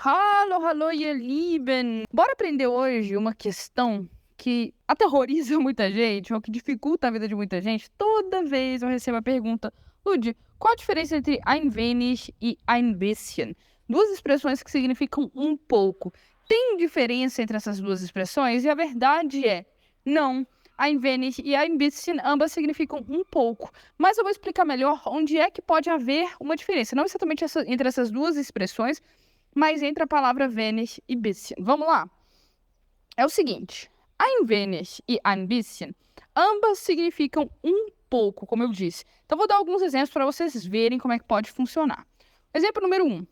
Hallo, hallo, ihr Lieben! Bora aprender hoje uma questão que aterroriza muita gente, ou que dificulta a vida de muita gente. Toda vez eu recebo a pergunta, Lud, qual a diferença entre ein wenig e ein bisschen? Duas expressões que significam um pouco. Tem diferença entre essas duas expressões? E a verdade é, não. Ein wenig e ein bisschen, ambas significam um pouco. Mas eu vou explicar melhor onde é que pode haver uma diferença. Não exatamente entre essas duas expressões, mas entre a palavra wenig e bisschen. Vamos lá? É o seguinte, ein wenig e ein bisschen, ambas significam um pouco, como eu disse. Então, vou dar alguns exemplos para vocês verem como é que pode funcionar. Exemplo número 1.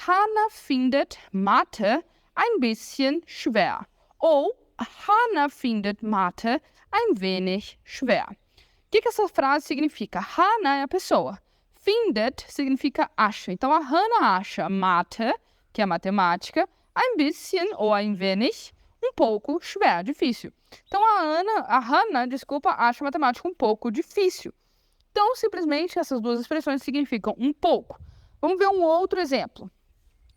Hannah findet Mathe ein bisschen schwer. Ou Hannah findet Mathe ein wenig schwer. O que essa frase significa? Hannah é a pessoa. Findet significa acha. Então, a Hannah acha Mathe, que é matemática, ein bisschen ou ein wenig, um pouco schwer, difícil. Então, a Hannah, acha matemática um pouco difícil. Então, simplesmente, essas duas expressões significam um pouco. Vamos ver um outro exemplo.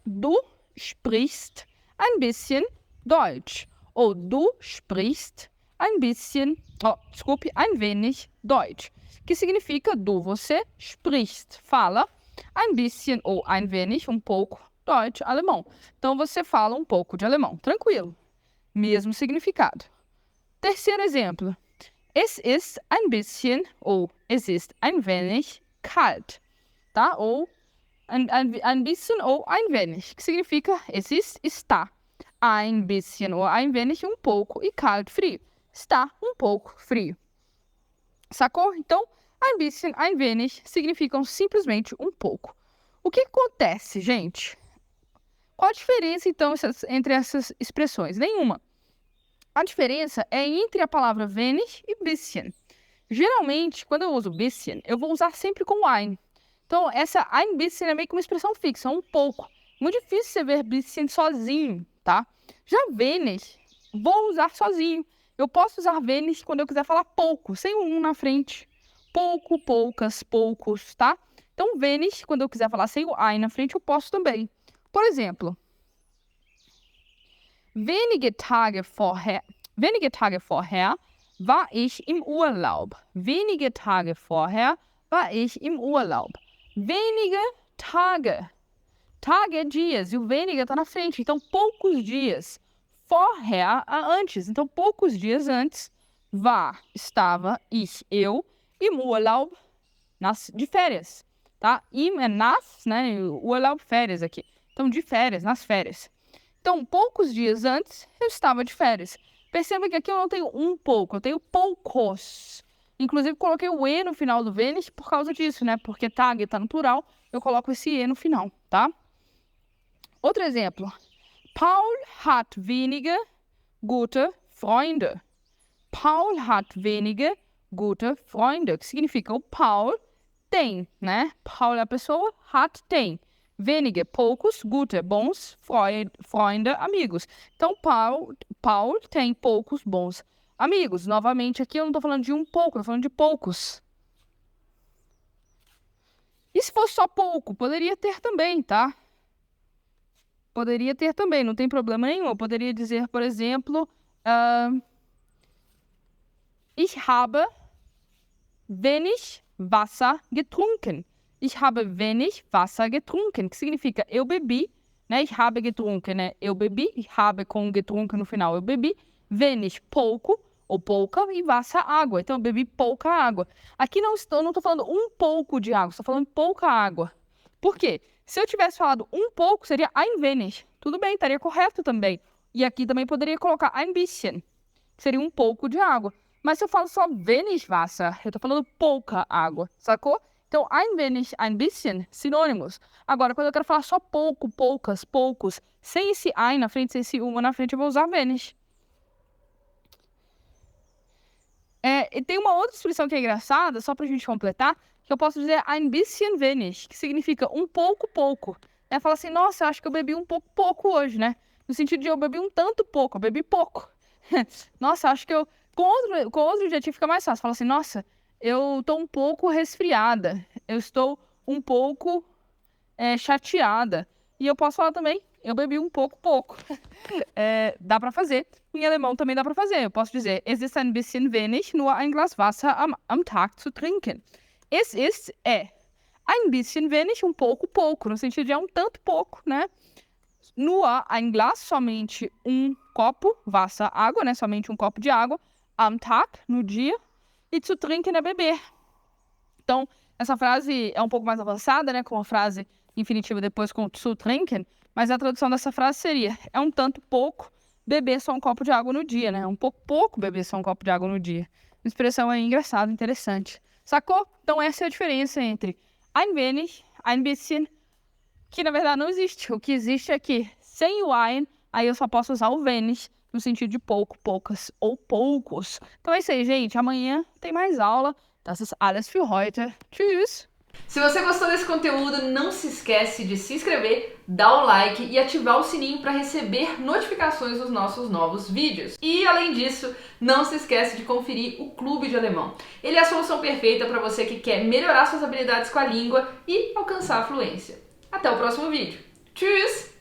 Du sprichst ein bisschen Deutsch. Ou du sprichst ein wenig Deutsch. Que significa você sprichst, fala, ein bisschen ou ein wenig, um pouco, Deutsch, alemão. Então, você fala um pouco de alemão. Tranquilo. Mesmo significado. Terceiro exemplo. Es ist ein bisschen ou es ist ein wenig kalt. Tá? Ou ein bisschen ou ein wenig. Que significa es ist, está. Ein bisschen ou ein wenig, um pouco. E kalt, frio. Está um pouco frio. Sacou? Então, ein bisschen, ein wenig significam simplesmente um pouco. O que acontece, gente? Qual a diferença, então, entre essas expressões? Nenhuma. A diferença é entre a palavra wenig e bisschen. Geralmente, quando eu uso bisschen, eu vou usar sempre com ein. Então, essa ein bisschen é meio que uma expressão fixa, um pouco. Muito difícil você ver bisschen sozinho, tá? Já wenig, vou usar sozinho. Eu posso usar wenig quando eu quiser falar pouco, sem um na frente. Pouco, poucas, poucos, tá? Então, wenig, quando eu quiser falar sem o ein na frente, eu posso também. Por exemplo, wenige Tage vorher war ich im Urlaub. Wenige Tage vorher war ich im Urlaub. Wenige Tage. Tage é dias e o wenige está na frente. Então, poucos dias. Vorher, antes. Então, poucos dias antes, estava eu, im Urlaub, de férias. Tá? Im é nas, né? Urlaub, férias aqui. Então, de férias, nas férias. Então, poucos dias antes, eu estava de férias. Perceba que aqui eu não tenho um pouco, eu tenho poucos. Inclusive, coloquei o E no final do wenig por causa disso, né? Porque tag está no plural, eu coloco esse E no final, tá? Outro exemplo. Paul hat wenige gute Freunde. Paul hat wenige gute Freunde. Que significa o Paul tem, né? Paul é a pessoa, hat tem. Wenige, poucos, gute, bons, Freunde, amigos. Então, Paul tem poucos bons amigos. Novamente, aqui eu não estou falando de um pouco, eu estou falando de poucos. E se fosse só pouco? Poderia ter também, tá? Poderia ter também, não tem problema nenhum. Eu poderia dizer, por exemplo, ich habe wenig Wasser getrunken. Ich habe wenig Wasser getrunken, que significa eu bebi, né? Ich habe getrunken, né? Eu bebi, ich habe com getrunken no final, eu bebi, wenig, pouco, ou pouca, e Wasser, água. Então, eu bebi pouca água. Aqui não estou falando um pouco de água, estou falando pouca água. Por quê? Se eu tivesse falado um pouco, seria ein wenig. Tudo bem, estaria correto também. E aqui também poderia colocar ein bisschen, que seria um pouco de água. Mas se eu falo só wenig Wasser, eu estou falando pouca água, sacou? Então, ein wenig, ein bisschen, sinônimos. Agora, quando eu quero falar só pouco, poucas, poucos, sem esse ein na frente, sem esse uma na frente, eu vou usar wenig. E tem uma outra expressão que é engraçada, só pra gente completar, que eu posso dizer ein bisschen wenig, que significa um pouco, pouco. Fala assim, nossa, eu acho que eu bebi um pouco, pouco hoje, né? No sentido de eu bebi um tanto pouco, eu bebi pouco. Nossa, acho que eu... Com outro adjetivo fica mais fácil. Fala assim, nossa, eu estou um pouco resfriada, eu estou um pouco chateada, E eu posso falar também, eu bebi um pouco. Dá pra fazer. Em alemão também dá pra fazer. Eu posso dizer, es ist ein bisschen wenig, nur ein Glas Wasser am Tag zu trinken. Es ist ein bisschen wenig, um pouco, no sentido de é um tanto pouco, né? Nur ein Glas, somente um copo, Wasser, água, né? Somente um copo de água, am Tag, no dia, e zu trinken é beber. Então, essa frase é um pouco mais avançada, né? Com a frase infinitiva depois com zu trinken, mas a tradução dessa frase seria, é um tanto pouco beber só um copo de água no dia, né? Um pouco beber só um copo de água no dia. Uma expressão aí engraçada, interessante. Sacou? Então essa é a diferença entre ein wenig, ein bisschen, que na verdade não existe. O que existe é que sem o ein, aí eu só posso usar o wenig no sentido de pouco, poucas ou poucos. Então é isso aí, gente. Amanhã tem mais aula. Das ist alles für heute. Tschüss! Se você gostou desse conteúdo, não se esquece de se inscrever, dar o like e ativar o sininho para receber notificações dos nossos novos vídeos. E além disso, não se esquece de conferir o Clube de Alemão. Ele é a solução perfeita para você que quer melhorar suas habilidades com a língua e alcançar a fluência. Até o próximo vídeo. Tschüss!